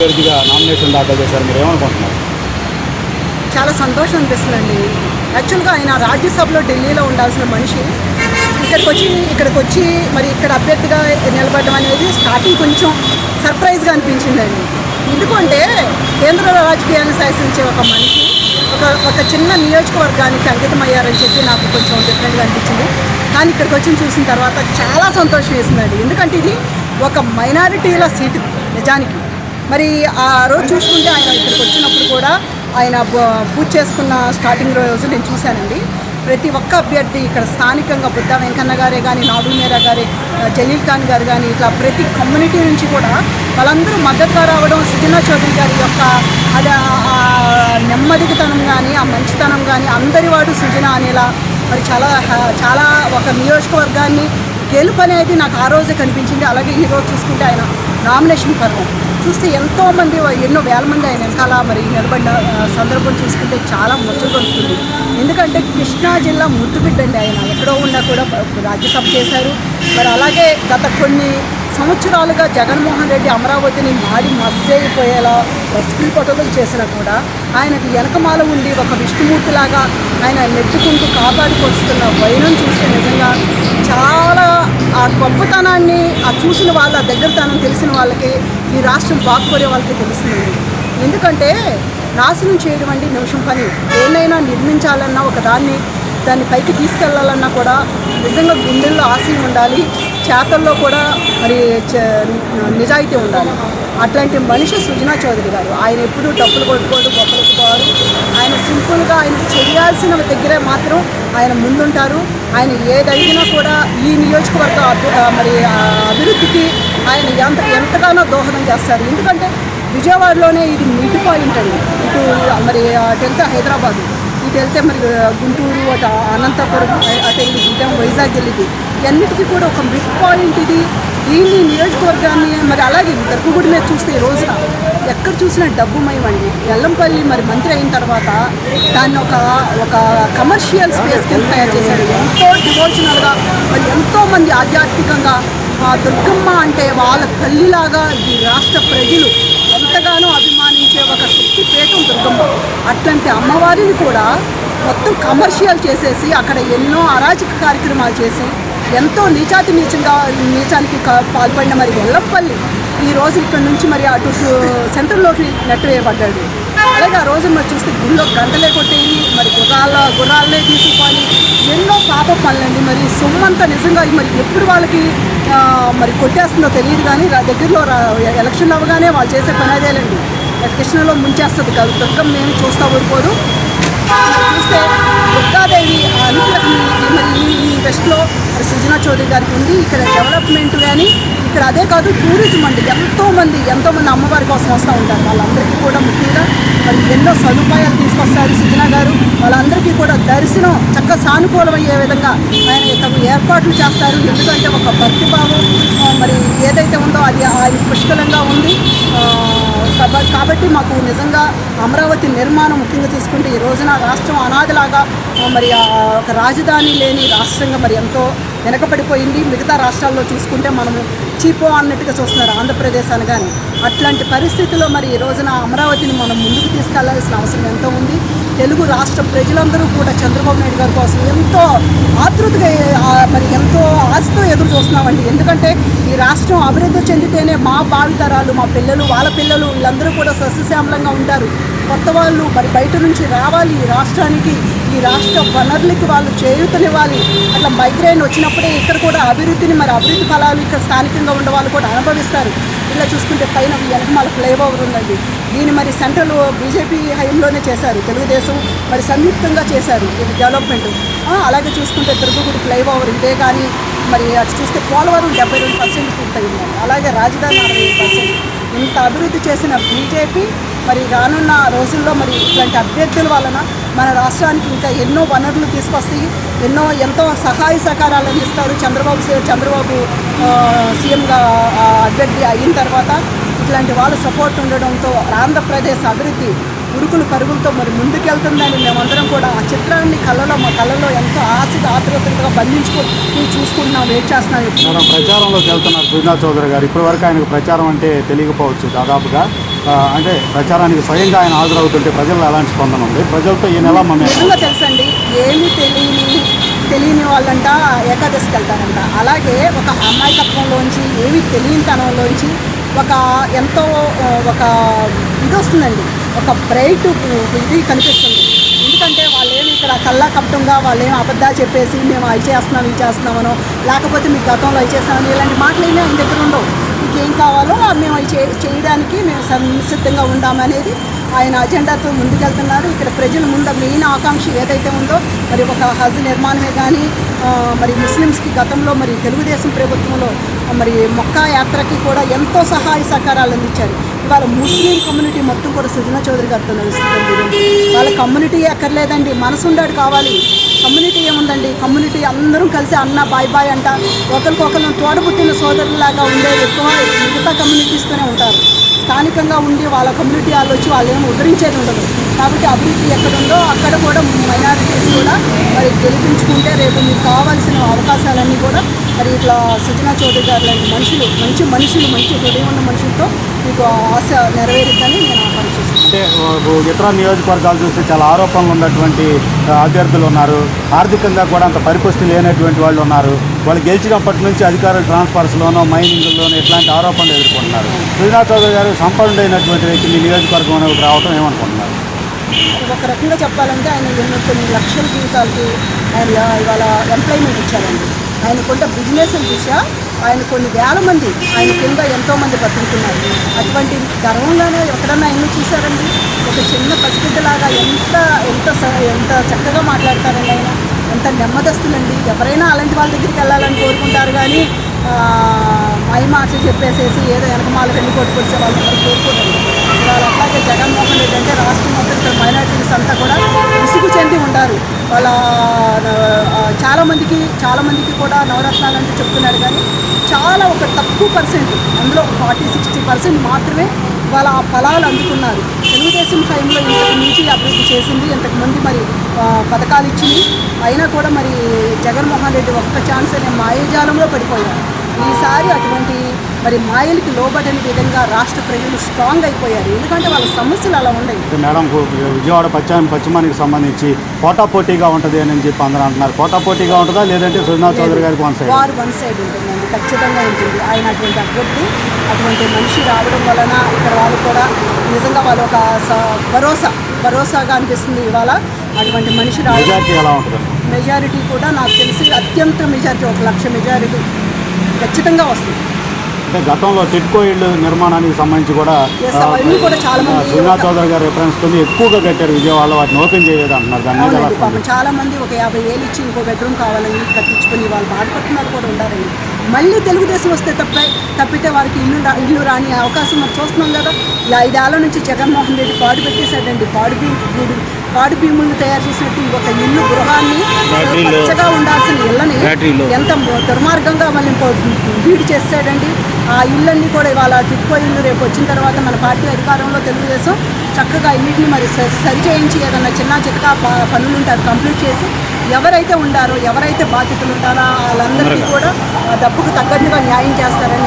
అభ్యర్థిగా నామినేషన్ దాఖలు చేశారు, మీరు ఏమనుకుంటున్నారు? చాలా సంతోషం అనిపిస్తుందండి. యాక్చువల్గా ఆయన రాజ్యసభలో ఢిల్లీలో ఉండాల్సిన మనిషి ఇక్కడికి వచ్చి మరి ఇక్కడ అభ్యర్థిగా నిలబడడం అనేది స్టార్టింగ్ కొంచెం సర్ప్రైజ్గా అనిపించిందండి. ఎందుకంటే కేంద్ర రాజకీయాన్ని శాసించే ఒక మనిషి ఒక చిన్న నియోజకవర్గానికి అంకితమయ్యారని చెప్పి నాకు కొంచెం డిఫరెంట్గా అనిపించింది. కానీ ఇక్కడికి వచ్చి చూసిన తర్వాత చాలా సంతోషం వేసిందండి. ఎందుకంటే ఇది ఒక మైనారిటీల సీటు నిజానికి. మరి ఆ రోజు చూసుకుంటే ఆయన ఇక్కడికి వచ్చినప్పుడు కూడా ఆయన పూజ చేసుకున్న స్టార్టింగ్ రోజు నేను చూశానండి. ప్రతి ఒక్క అభ్యర్థి ఇక్కడ స్థానికంగా బుద్ధ వెంకన్న గారే కానీ, నాడు మీరా గారే, జలీల్ ఖాన్ గారు కానీ, ఇట్లా ప్రతి కమ్యూనిటీ నుంచి కూడా వాళ్ళందరూ మద్దతుగా రావడం, సుజనా చౌదరి గారి యొక్క అది నెమ్మదితనం కానీ, ఆ మంచితనం కానీ అందరి వాడు సుజనా అనేలా మరి చాలా ఒక నియోజకవర్గాన్ని గెలుపు అనేది నాకు ఆ రోజే కనిపించింది. అలాగే ఈరోజు చూసుకుంటే ఆయన నామినేషన్ పర్వం చూస్తే ఎంతోమంది, ఎన్నో వేల మంది ఆయన వెనకాల మరి నిలబడిన సందర్భం చూసుకుంటే చాలా ముచ్చటొస్తుంది. ఎందుకంటే కృష్ణా జిల్లా ముద్దుబిడ్డ అండి. ఆయన ఎక్కడో ఉన్నా కూడా రాజ్యసభ చేశారు. మరి అలాగే గత కొన్ని సంవత్సరాలుగా జగన్మోహన్ రెడ్డి అమరావతిని మాడి మస్సైపోయేలా స్కిల్ పట్టుదలు చేసినా కూడా ఆయనకు వెనకమాల ఉండి ఒక విష్ణుమూర్తిలాగా ఆయన నెట్టుకుంటూ కాపాడుకొస్తున్న వైనం చూస్తే నిజంగా చాలా ఆ గొప్పతనాన్ని ఆ చూసిన వాళ్ళ దగ్గరతనం తెలిసిన వాళ్ళకి ఈ రాష్ట్రం బాగుపడే వాళ్ళకి తెలుస్తుంది. ఎందుకంటే నాశనం చేయడం అంటే నిమిషం పని. ఏదైనా నిర్మించాలన్నా దాన్ని పైకి తీసుకెళ్లాలన్నా కూడా నిజంగా గుండెల్లో ఆశయం ఉండాలి, చేతల్లో కూడా మరి నిజాయితీ ఉండాలి. అట్లాంటి మనిషి సుజనా చౌదరి గారు. ఆయన ఎప్పుడూ డబ్బులు కొట్టుకోడు, గొప్పలకు పోవారు. ఆయన సింపుల్గా ఆయన చేయాల్సిన దగ్గరే మాత్రం ఆయన ముందుంటారు. ఆయన ఏదైనా కూడా ఈ నియోజకవర్గ మరి అభివృద్ధికి ఆయన ఎంతగానో దోహదం చేస్తారు. ఎందుకంటే విజయవాడలోనే ఇది మిడ్ పాయింట్ అండి. ఇటు మరి అటు వెళ్తే హైదరాబాదు, ఇటు వెళ్తే మరి గుంటూరు, అటు అనంతపురం, అటు వెళ్ళి ఇటం వైజాగ్ వెళ్ళింది. ఇవన్నిటికీ కూడా ఒక మిడ్ పాయింట్ ఇది. దీన్ని నియోజకవర్గాన్ని మరి అలాగే దర్గగుడి మీద చూస్తే ఈ రోజున ఎక్కడ చూసినా డబ్బుమయం అండి. ఎల్లంపల్లి మరి మంత్రి అయిన తర్వాత దాన్ని ఒక కమర్షియల్ స్పేస్ కింద తయారు చేశాడు. ఎంతో డివోషనల్గా మరి ఎంతోమంది ఆధ్యాత్మికంగా దుర్గమ్మ అంటే వాళ్ళ తల్లిలాగా ఈ రాష్ట్ర ప్రజలు ఎంతగానో అభిమానించే ఒక శక్తి పీఠం దుర్గమ్మ. అట్లాంటి అమ్మవారిని కూడా మొత్తం కమర్షియల్ చేసేసి అక్కడ ఎన్నో అరాచక కార్యక్రమాలు చేసి ఎంతో నీచానికి పాల్పడిన మరి ఎల్లంపల్లి ఈ రోజు ఇక్కడ నుంచి మరి అటు సెంట్రల్లోకి నెట్టవేయబడ్డాడు. అలాగే ఆ రోజు మరి చూస్తే గుళ్ళో గంటలే కొట్టేది, మరి గుర్రాలనే తీసుకొని ఎన్నో పాప పనులండి. మరి సొమ్మంతా నిజంగా మరి ఎప్పుడు వాళ్ళకి మరి కొట్టేస్తుందో తెలియదు. కానీ దగ్గరలో ఎలక్షన్ అవ్వగానే వాళ్ళు చేసే పని అదేలండి, కృష్ణలో ముంచేస్తుంది కాదు. దుర్గం మేము చూస్తూ ఊరుకోదు. చూస్తే దుర్గాదేవి అనుగ్రహం మరి ఈ వెస్ట్లో సుజనా చౌదరి గారికి ఉంది. ఇక్కడ డెవలప్మెంట్ కానీ ఇక్కడ అదే కాదు, టూరిజం అండి. ఎంతోమంది అమ్మవారి కోసం వస్తూ ఉంటారు. వాళ్ళందరికీ కూడా ముఖ్యంగా మరి ఎన్నో సదుపాయాలు తీసుకొస్తారు సుజనా గారు. వాళ్ళందరికీ కూడా దర్శనం చక్కగా సానుకూలమయ్యే విధంగా ఆయన తగు ఏర్పాట్లు చేస్తారు. ఎందుకంటే ఒక భక్తిభావం మరి ఏదైతే ఉందో అది ఆయన పుష్కలంగా ఉంది. కాబట్టి మాకు నిజంగా అమరావతి నిర్మాణం ముఖ్యంగా తీసుకుంటే ఈ రోజున రాష్ట్రం అనాదిలాగా మరి ఒక రాజధాని లేని రాష్ట్రంగా మరి ఎంతో వెనకబడిపోయింది. మిగతా రాష్ట్రాల్లో చూసుకుంటే మనము చీపో అన్నట్టుగా చూస్తున్నారు ఆంధ్రప్రదేశ్ అని. కానీ అట్లాంటి పరిస్థితుల్లో మరి ఈ రోజున అమరావతిని మనం ముందుకు తీసుకెళ్లాల్సిన అవసరం ఎంతో ఉంది. తెలుగు రాష్ట్ర ప్రజలందరూ కూడా చంద్రబాబు నాయుడు గారి కోసం ఎంతో ఆతృతగా మరి ఎంతో ఆశతో ఎదురు చూస్తున్నామండి. ఎందుకంటే ఈ రాష్ట్రం అభివృద్ధి చెందితేనే మా భావితరాలు, మా పిల్లలు, వాళ్ళ పిల్లలు వీళ్ళందరూ కూడా సస్యశ్యామలంగా ఉంటారు. కొత్త వాళ్ళు మరి బయట నుంచి రావాలి ఈ రాష్ట్రానికి, ఈ రాష్ట్ర వనరులకి వాళ్ళు చేయూతనివ్వాలి. అట్లా మైగ్రేన్ వచ్చినప్పుడే ఇక్కడ కూడా అభివృద్ధిని మరి అభివృద్ధి ఫలాలు ఇక్కడ స్థానికంగా ఉండే వాళ్ళు కూడా అనుభవిస్తారు. ఇలా చూసుకుంటే పైన వెనకమాల ఫ్లైఓవర్ ఉందండి. దీన్ని మరి సెంట్రల్ బీజేపీ హయాంలోనే చేశారు, తెలుగుదేశం మరి సంయుక్తంగా చేశారు ఇది డెవలప్మెంట్. అలాగే చూసుకుంటే దుర్గగుడి ఫ్లైఓవర్ ఇదే. కానీ మరి అటు చూస్తే పోలవరం 72% పూర్తయింది. అలాగే రాజధాని 60%. ఇంత అభివృద్ధి చేసిన బీజేపీ మరి రానున్న రోజుల్లో మరి ఇట్లాంటి అభ్యర్థుల వలన మన రాష్ట్రానికి ఇంకా ఎన్నో వనరులు తీసుకొస్తాయి, ఎంతో సహాయ సహకారాలు అందిస్తారు. చంద్రబాబు సీఎంగా అభ్యర్థి అయిన తర్వాత ఇట్లాంటి వాళ్ళ సపోర్ట్ ఉండడంతో ఆంధ్రప్రదేశ్ అభివృద్ధి ఉరుకులు పరుగులతో మరి ముందుకెళ్తుందని మేమందరం కూడా ఆ చిత్రాన్ని మా కళ్ళలో ఎంతో ఆశగా ఆతృతగా బంధించుకొని చూసుకుంటున్నాం, వెయిట్ చేస్తున్నాం. మేడం, ప్రచారంలోకి వెళ్తున్నారు సుజనా చౌదరి గారు. ఇప్పటి వరకు ఆయనకు ప్రచారం అంటే తెలియకపోవచ్చు దాదాపుగా. అంటే ప్రచారానికి స్వయంగా ఆయన హాజరవుతుంటే ప్రజల్లో ఎలాంటి స్పందన ఉంది? ప్రజలతో ఈ నెల నిజంగా తెలుసండి, ఏమీ తెలియని వాళ్ళంట ఏకాదశికి వెళ్తారంట. అలాగే ఒక అమాయకత్వంలోంచి, ఏమీ తెలియనితనంలోంచి ఎంతో ఇది వస్తుందండి, ఒక బ్రైట్ ఇది కనిపిస్తుంది. ఎందుకంటే వాళ్ళేమి ఇక్కడ కల్లా కపటంగా వాళ్ళేమి అబద్ధాలు చెప్పేసి మేము అవి చేస్తున్నాం ఇవి చేస్తున్నామనో, లేకపోతే మీకు గతంలో అవి చేస్తామని ఇలాంటి మాటలు ఏమీ ఆయన దగ్గర ఉండవు. మీకు ఏం కావాలో మేము అవి చేయడానికి మేము సంసిద్ధంగా ఉండామనేది ఆయన అజెండాతో ముందుకెళ్తున్నారు. ఇక్కడ ప్రజల ముందు మెయిన్ ఆకాంక్ష ఏదైతే ఉందో మరి ఒక హజ్ నిర్మాణమే కానీ, మరి ముస్లిమ్స్కి గతంలో మరి తెలుగుదేశం ప్రభుత్వంలో మరి మొక్కా యాత్రకి కూడా ఎంతో సహాయ సహకారాలు అందించారు. ఇవాళ ముస్లిం కమ్యూనిటీ మొత్తం కూడా సుజనా చౌదరి గారితో నడుస్తుందండి. వాళ్ళ కమ్యూనిటీ ఎక్కర్లేదండి, మనసుండాడు కావాలి. కమ్యూనిటీ ఏముందండి, కమ్యూనిటీ అందరం కలిసి అన్న బాయ్ బాయ్ అంట ఒకరికొకరు తోడబుట్టిన సోదరులాగా ఉండేది ఎక్కువ మిగతా కమ్యూనిటీస్తోనే ఉంటారు. స్థానికంగా ఉండి వాళ్ళ కమ్యూనిటీ వాళ్ళు వచ్చి వాళ్ళు ఏమి ఉద్ధరించేది ఉండదు. కాబట్టి అభివృద్ధి ఎక్కడుందో అక్కడ కూడా మైనారిటీస్ కూడా మరి గెలిపించుకుంటే రేపు మీకు కావాల్సిన అవకాశాలన్నీ కూడా మరి ఇట్లా సుజనా చౌదరి గారు లాంటి మంచి హృదయం ఉన్న మనుషులతో మీకు ఆశ నెరవేరుద్దని నేను ఆకాంక్షిస్తున్నాను. అంటే ఇతర నియోజకవర్గాలు చూస్తే చాలా ఆరోపణలు ఉన్నటువంటి అభ్యర్థులు ఉన్నారు. ఆర్థికంగా కూడా అంత పరిపుష్టి లేనటువంటి వాళ్ళు ఉన్నారు. వాళ్ళు గెలిచినప్పటి నుంచి అధికారుల ట్రాన్స్ఫర్స్లోనో మైనింగ్లోనో ఇట్లాంటి ఆరోపణలు ఎదుర్కొంటున్నారు. సుజనా చౌదరి గారు సంపన్నుడైనటువంటి వ్యక్తి మీ నియోజకవర్గంలోకి రావడం ఏమనుకుంటున్నారు? ఒక రకంగా చెప్పాలంటే ఆయన కొన్ని లక్షల జీవితాలకి ఆయన ఇవాళ ఎంప్లాయ్మెంట్ ఇచ్చారండి. ఆయనకుంటే బిజినెస్ దిశ ఆయన కొన్ని వేల మంది ఆయన కింద ఎంతోమంది బతుకుతున్నారు. అటువంటి గర్వంగానే ఎక్కడన్నా ఆయన చూశారండి. ఒక చిన్న పసిబిడ్డలాగా ఎంత చక్కగా మాట్లాడతారండి ఆయన. ఎంత నెమ్మదస్తులండి. ఎవరైనా అలాంటి వాళ్ళ దగ్గరికి వెళ్ళాలని కోరుకుంటారు కానీ మై మాటలు చెప్పేసేసి ఏదో వెనకమాల వెళ్ళి కొట్టుకొచ్చే వాళ్ళు ఎవరు కోరుకోరండి. ఇవాళ అట్లాగే జగన్మోహన్ రెడ్డి అంటే రాష్ట్రం మొత్తం ఇక్కడ మైనారిటీస్ అంతా కూడా విసుగు చెంది ఉంటారు. వాళ్ళ చాలామందికి కూడా నవరత్నాలు అంటూ చెప్తున్నాడు కానీ చాలా ఒక తక్కువ పర్సెంట్, అందులో 40-60% మాత్రమే వాళ్ళ ఆ ఫలాలు అందుకున్నారు. తెలుగుదేశం టైంలో ఇంతకు మించి అభివృద్ధి చేసింది, ఇంతకుమంది మరి పథకాలు ఇచ్చింది. అయినా కూడా మరి జగన్మోహన్ రెడ్డి ఒక్క ఛాన్స్ అనే మాయజాలంలో పడిపోయారు. ఈసారి అటువంటి మరి మాయలకి లోబడని విధంగా రాష్ట్ర ప్రజలు స్ట్రాంగ్ అయిపోయారు. ఎందుకంటే వాళ్ళ సమస్యలు అలా ఉన్నాయి. మేడం, విజయవాడ పశ్చిమానికి సంబంధించి పోటాపోటీగా ఉంటుంది అని చెప్పి అందరూ అంటున్నారు. పోటాపోటీగా ఉంటుందా లేదంటే సుజనా చౌదరి గారికి వన్ సైడ్ ఉంటుందండి? ఖచ్చితంగా ఉంటుంది. ఆయన అటువంటి అభ్యర్థి, అటువంటి మనిషి రావడం వలన ఇక్కడ వాళ్ళు కూడా నిజంగా వాళ్ళు ఒక భరోసాగా అనిపిస్తుంది. ఇవాళ అటువంటి మనిషి మెజారిటీ ఎలా ఉంటుంది? మెజారిటీ కూడా నాకు తెలిసి అత్యంత మెజారిటీ 1 లక్ష మెజారిటీ ఖచ్చితంగా వస్తుంది. అంటే గతంలో టిట్కో ఇళ్ళు నిర్మాణానికి సంబంధించి కూడా చాలా మంది సుజనా చౌదరి గారు రిఫరెన్స్ కొని ఎక్కువగా కట్టారు విజయవాడలో, వాటిని ఓపెన్ చేయలేదు అంటున్నారు. దాన్ని చాలా మంది ఒక 50,000 ఇచ్చి ఇంకో బెడ్రూమ్ కావాలని కట్టించుకొని వాళ్ళు బాధపడుతున్నారు కూడా ఉండారండి. మళ్ళీ తెలుగుదేశం వస్తే తప్పితే వారికి ఇల్లు రాని అవకాశం మనం చూస్తున్నాం కదా. ఈ 5 ఏళ్ల నుంచి జగన్మోహన్ రెడ్డి పాడు పెట్టేశాడండి. పాడు భీములను తయారు చేసినట్టు ఒక ఇల్లు గృహాన్ని పచ్చగా ఉండాల్సిన ఇళ్ళని ఎంత దుర్మార్గంగా మళ్ళీ వీడి చేసాడండి. ఆ ఇళ్ళన్నీ కూడా ఇవాళ టిట్కో ఇల్లు రేపు వచ్చిన తర్వాత మన పార్టీ అధికారంలో తెలుగుదేశం చక్కగా ఇన్నింటిని మరి సరి చేయించి ఏదన్నా చితకా పనులు ఉంటే అది కంప్లీట్ చేసి ఎవరైతే ఉండారో, ఎవరైతే బాధ్యతలు ఉంటారో వాళ్ళందరికీ కూడా డబ్బుకు తగ్గట్టుగా న్యాయం చేస్తారని